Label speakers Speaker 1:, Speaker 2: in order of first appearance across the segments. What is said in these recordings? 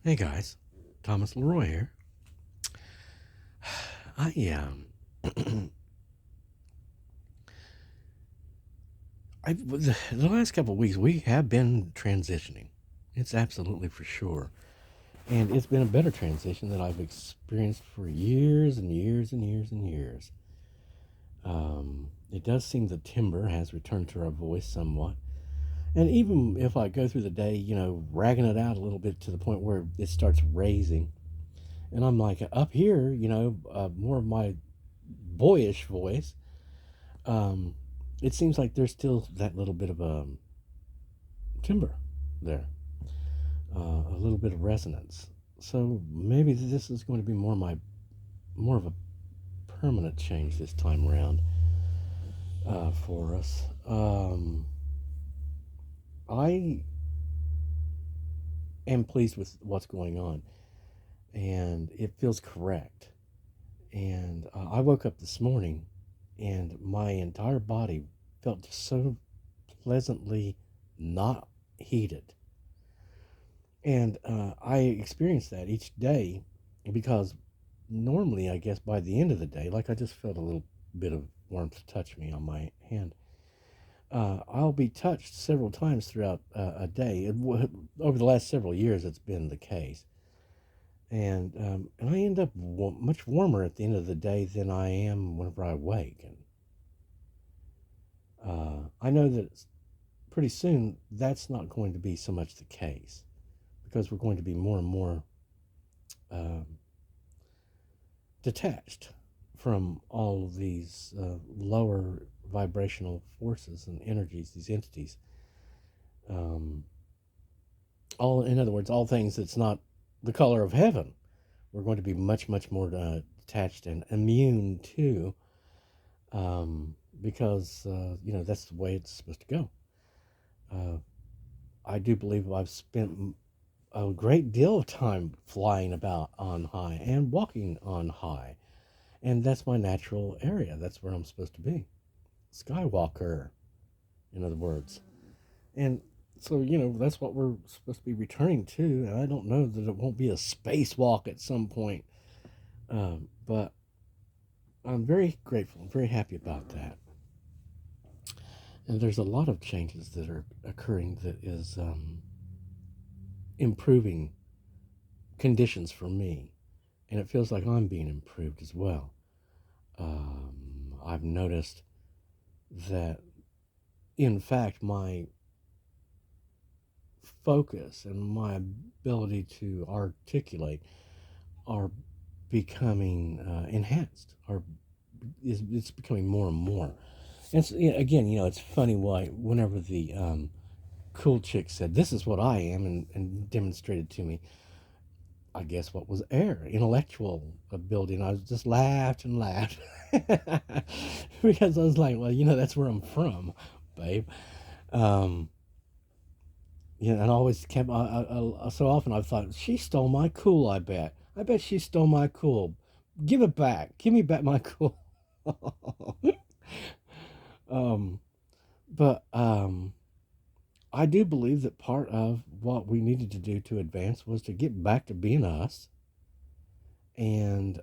Speaker 1: Hey guys, Thomas Leroy here. I the last couple of weeks we have been transitioning. It's absolutely for sure, and it's been a better transition that I've experienced for years and years and years and years. It does seem the timbre has returned to our voice somewhat, and even if I go through the day, ragging it out a little bit to the point where it starts raising, and I'm like up here, more of my boyish voice. um, it seems like there's still that little bit of a timbre there, a little bit of resonance. So maybe this is going to be more of a permanent change this time around for us. I am pleased with what's going on, and it feels correct. And I woke up this morning, and my entire body felt just so pleasantly not heated. And I experience that each day because normally, I guess, by the end of the day, like I just felt a little bit of warmth touch me on my hand. I'll be touched several times throughout a day. Over the last several years, it's been the case. And I end up much warmer at the end of the day than I am whenever I wake. And I know that pretty soon that's not going to be so much the case because we're going to be more and more um, detached from all of these lower vibrational forces and energies, these entities. Um, in other words, all things that's not the color of heaven. We're going to be much, much more detached and immune to, because that's the way it's supposed to go. Uh, I do believe I've spent a great deal of time flying about on high and walking on high, and that's my natural area. That's where I'm supposed to be. Skywalker, in other words. And so, that's what we're supposed to be returning to. And I don't know that it won't be a spacewalk at some point. But I'm very grateful. I'm very happy about that. And there's a lot of changes that are occurring that is improving conditions for me. And it feels like I'm being improved as well. I've noticed that, in fact, my focus and my ability to articulate are becoming enhanced, or it's becoming more and more. And so, again, it's funny why whenever the cool chick said, "This is what I am," and demonstrated to me, I guess what was air, intellectual ability, and I was just laughed and laughed because I was like, well, that's where I'm from, babe. Um, and I always kept. So often I've thought she stole my cool. I bet. I bet she stole my cool. Give it back. Give me back my cool. um, but I do believe that part of what we needed to do to advance was to get back to being us, and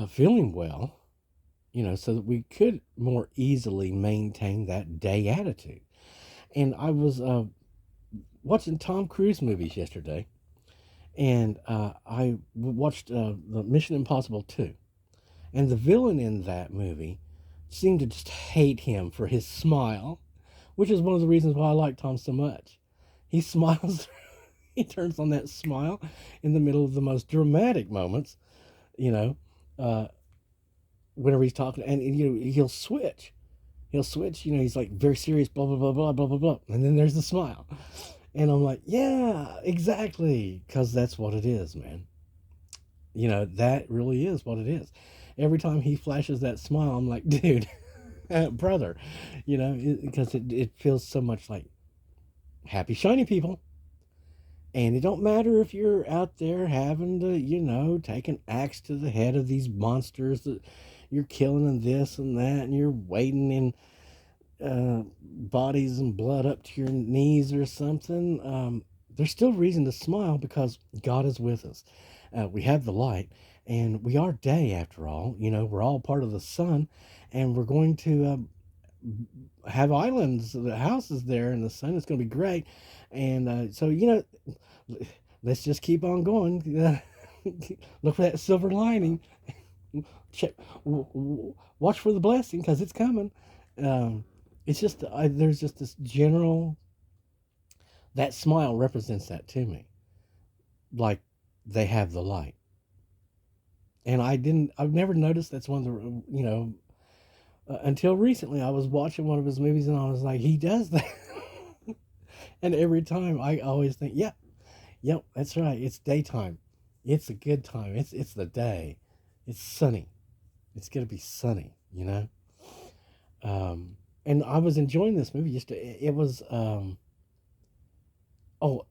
Speaker 1: feeling well, so that we could more easily maintain that day attitude. And I was watching Tom Cruise movies yesterday, and I watched the Mission Impossible 2. And the villain in that movie seemed to just hate him for his smile, which is one of the reasons why I like Tom so much. He smiles, he turns on that smile in the middle of the most dramatic moments, you know, uh, whenever he's talking, and he'll switch. He'll switch, he's like very serious, blah, blah, blah, blah, blah, blah, blah. And then there's the smile. And I'm like, yeah, exactly. Because that's what it is, man. That really is what it is. Every time he flashes that smile, I'm like, dude, brother, because it feels so much like happy, shiny people. And it don't matter if you're out there having to, take an axe to the head of these monsters that you're killing and this and that, and you're waiting in bodies and blood up to your knees or something, there's still reason to smile because God is with us. We have the light, and we are day after all. You know, we're all part of the sun, and we're going to have islands, the houses there, and the sun is going to be great. And so, you know, let's just keep on going. Look for that silver lining. Check, watch for the blessing because it's coming. Um, it's just there's just this general, that smile represents that to me, like they have the light. And I've never noticed that's one of the, until recently. I was watching one of his movies and I was like, he does that. And every time I always think, yep, that's right. It's daytime. It's a good time. It's the day. It's sunny. It's gonna be sunny, you know. And I was enjoying this movie. Just it was well,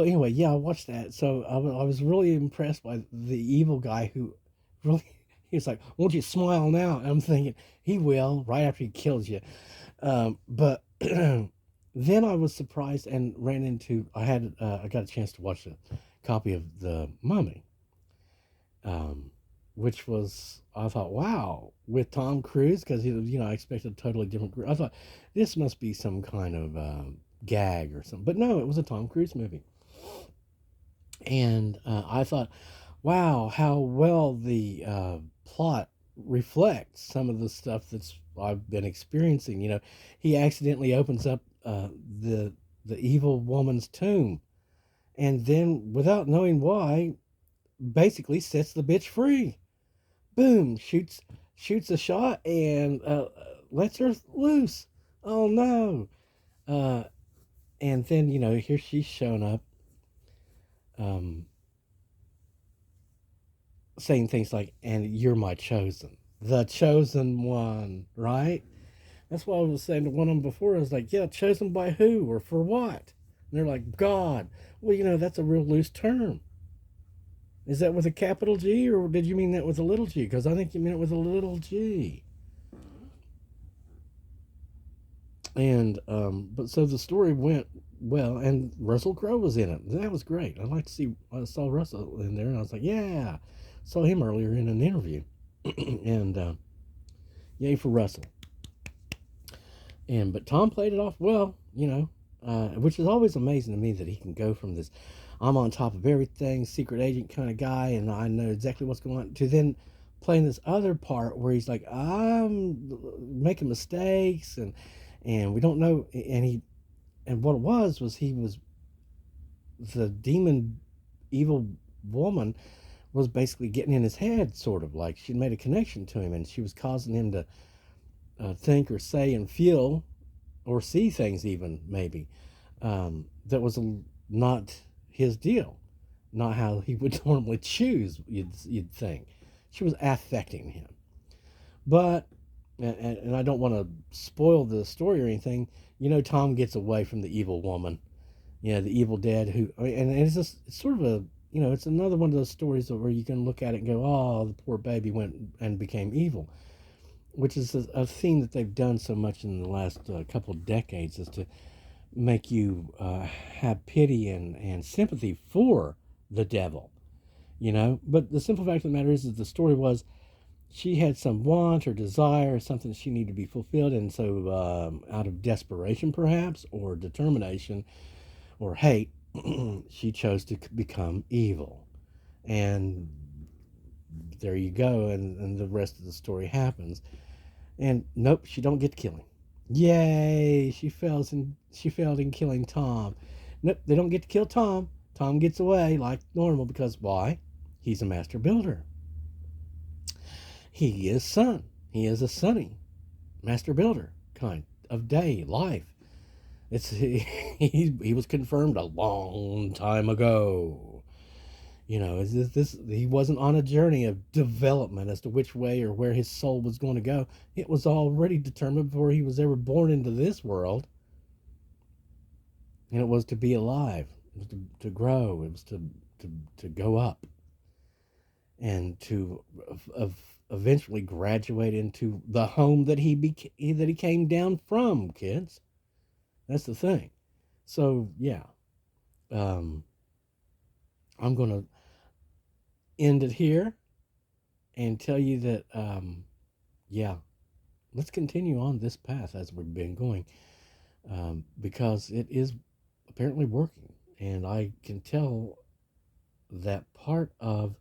Speaker 1: anyway, yeah, I watched that. So I was really impressed by the evil guy who really, he was like, "Won't you smile now?" And I'm thinking he will right after he kills you. But then I was surprised and ran into, I got a chance to watch a copy of The Mummy, um, which was, I thought, wow, with Tom Cruise, because I expected a totally different. I thought this must be some kind of gag or something, but no, it was a Tom Cruise movie, and I thought, wow, how well the plot reflects some of the stuff that's I've been experiencing. He accidentally opens up the evil woman's tomb, and then, without knowing why, basically sets the bitch free. Boom, shoots a shot and lets her loose. Oh no! Uh, and then here she's shown up, um, saying things like, "And you're my chosen, the chosen one," right? That's what I was saying to one of them before. I was like, "Yeah, chosen by who or for what?" And they're like, "God." Well, that's a real loose term. Is that with a capital G, or did you mean that with a little g? Because I think you meant it with a little g. And but so the story went well, and Russell Crowe was in it. That was great. I saw Russell in there, and I was like, yeah, saw him earlier in an interview, and yay for Russell. And but Tom played it off well, which is always amazing to me that he can go from this, I'm on top of everything, secret agent kind of guy, and I know exactly what's going on, to then playing this other part where he's like, I'm making mistakes, and we don't know, and what it was he was, the demon evil woman was basically getting in his head, sort of like she'd made a connection to him, and she was causing him to think or say and feel or see things, even maybe, that was not his deal, not how he would normally choose. You'd think she was affecting him, but and I don't want to spoil the story or anything. Tom gets away from the evil woman, the evil dead, who, and it's just, it's sort of a, it's another one of those stories where you can look at it and go, oh, the poor baby went and became evil, which is a theme that they've done so much in the last couple of decades, is to make you have pity and sympathy for the devil, But the simple fact of the matter is the story was she had some want or desire or something she needed to be fulfilled, and so out of desperation, perhaps, or determination or hate, she chose to become evil. And there you go, and the rest of the story happens. And nope, she don't get to kill him. Yay! She failed in killing Tom. Nope, they don't get to kill Tom. Tom gets away like normal because why? He's a master builder. He is sun. He is a sunny master builder kind of day life. He was confirmed a long time ago. He wasn't on a journey of development as to which way or where his soul was going to go. It was already determined before he was ever born into this world. And it was to be alive. It was to grow. It was to go up. And to eventually graduate into the home that that he came down from, kids. That's the thing. So yeah, um, I'm gonna end it here and tell you that yeah, let's continue on this path as we've been going, because it is apparently working, and I can tell that part of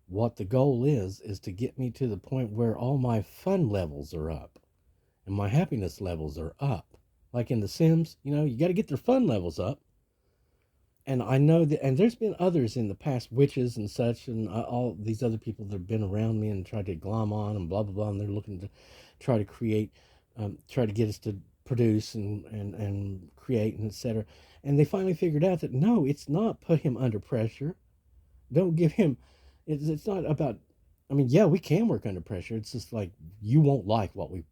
Speaker 1: what the goal is to get me to the point where all my fun levels are up and my happiness levels are up. Like in The Sims, you got to get their fun levels up. And I know that, and there's been others in the past, witches and such, and all these other people that have been around me and tried to glom on and blah blah blah, and they're looking to try to create, try to get us to produce and create and etc. And they finally figured out that no, it's not put him under pressure. Don't give him. It's not about. I mean, yeah, we can work under pressure. It's just like you won't like what we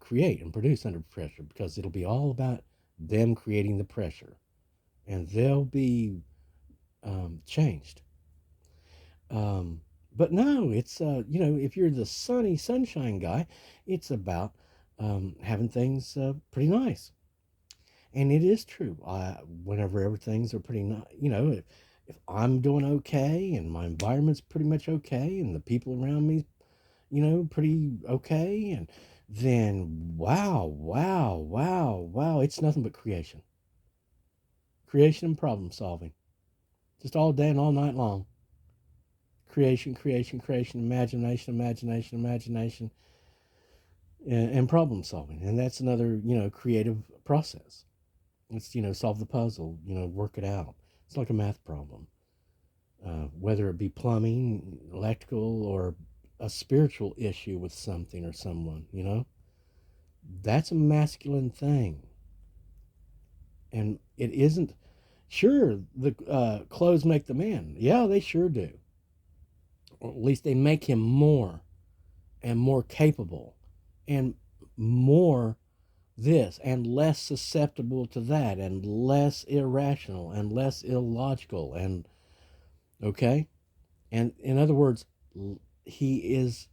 Speaker 1: create and produce under pressure because it'll be all about them creating the pressure, and they'll be changed. Um, but no, it's if you're the sunny sunshine guy, it's about having things pretty nice. And it is true. Whenever everything's are pretty nice, if I'm doing okay and my environment's pretty much okay and the people around me, pretty okay, and then wow, wow, wow, wow, it's nothing but creation. Creation and problem solving. Just all day and all night long. Creation, creation, creation, imagination, imagination, imagination, and problem solving. And that's another, creative process. It's, solve the puzzle, work it out. It's like a math problem. Whether it be plumbing, electrical, or a spiritual issue with something or someone, that's a masculine thing. And it isn't, sure, the clothes make the man. Yeah, they sure do. Or at least they make him more and more capable and more this and less susceptible to that and less irrational and less illogical and okay. And in other words, he is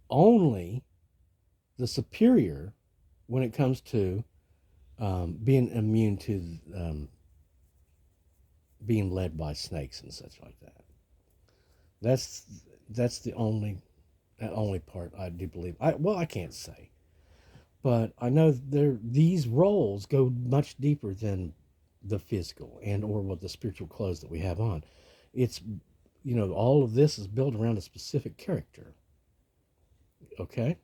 Speaker 1: only the superior when it comes to being immune to being led by snakes and such like that. That's that's the only part I do believe. I can't say, but I know these roles go much deeper than the physical and or what the spiritual clothes that we have on. It's all of this is built around a specific character. Okay,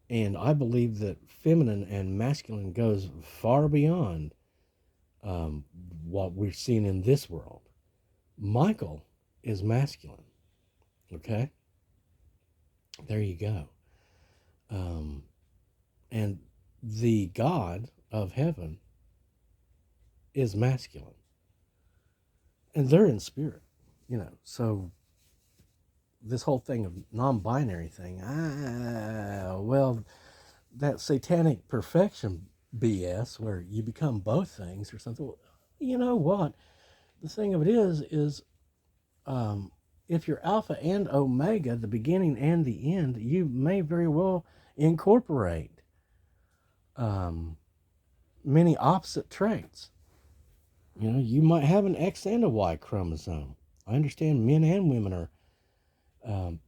Speaker 1: and I believe that feminine and masculine goes far beyond what we're seeing in this world. Michael is masculine. Okay, there you go. Um, and the God of heaven is masculine, and they're in spirit. So this whole thing of non-binary thing, well, that satanic perfection BS where you become both things or something. Well, you know what? The thing of it is um, if you're alpha and omega, the beginning and the end, you may very well incorporate um, many opposite traits. You might have an X and a Y chromosome. I understand men and women are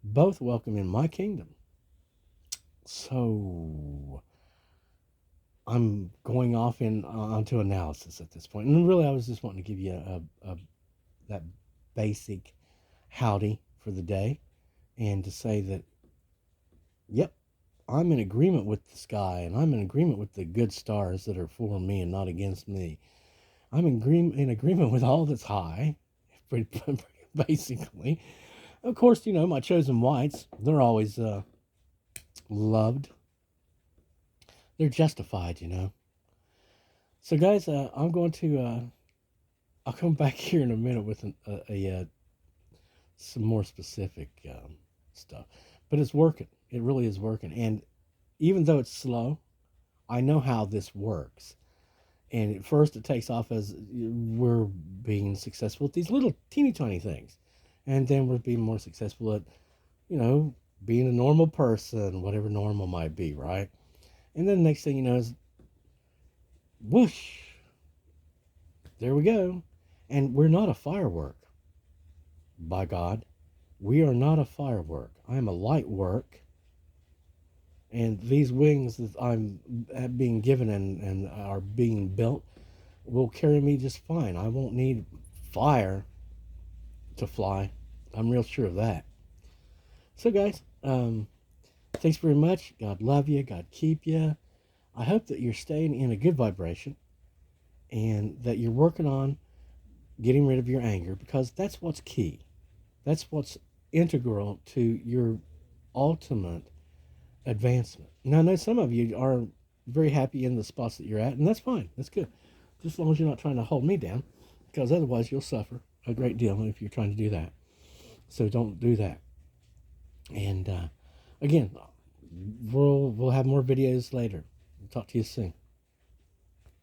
Speaker 1: both welcome in my kingdom. So I'm going off onto analysis at this point, and really, I was just wanting to give you that basic howdy for the day, and to say that, yep, I'm in agreement with the sky, and I'm in agreement with the good stars that are for me and not against me. I'm in agreement with all that's high, basically. Of course, my chosen whites, they're always loved. They're justified. So, guys, I'm going to. I'll come back here in a minute with some more specific stuff. But it's working. It really is working. And even though it's slow, I know how this works. And at first, it takes off as we're being successful at these little teeny tiny things, and then we're being more successful at you know, being a normal person, whatever normal might be, right? And then the next thing you know is whoosh, there we go. And we're not a firework, by God. We are not a firework. I am a light work. And these wings that I'm being given and are being built will carry me just fine. I won't need fire to fly. I'm real sure of that. So, guys, thanks very much. God love you. God keep you. I hope that you're staying in a good vibration and that you're working on getting rid of your anger, because that's what's key. That's what's integral to your ultimate advancement. Now, I know some of you are very happy in the spots that you're at, and that's fine. That's good. Just as long as you're not trying to hold me down, because otherwise you'll suffer a great deal if you're trying to do that. So don't do that. And again, we'll have more videos later. Talk to you soon.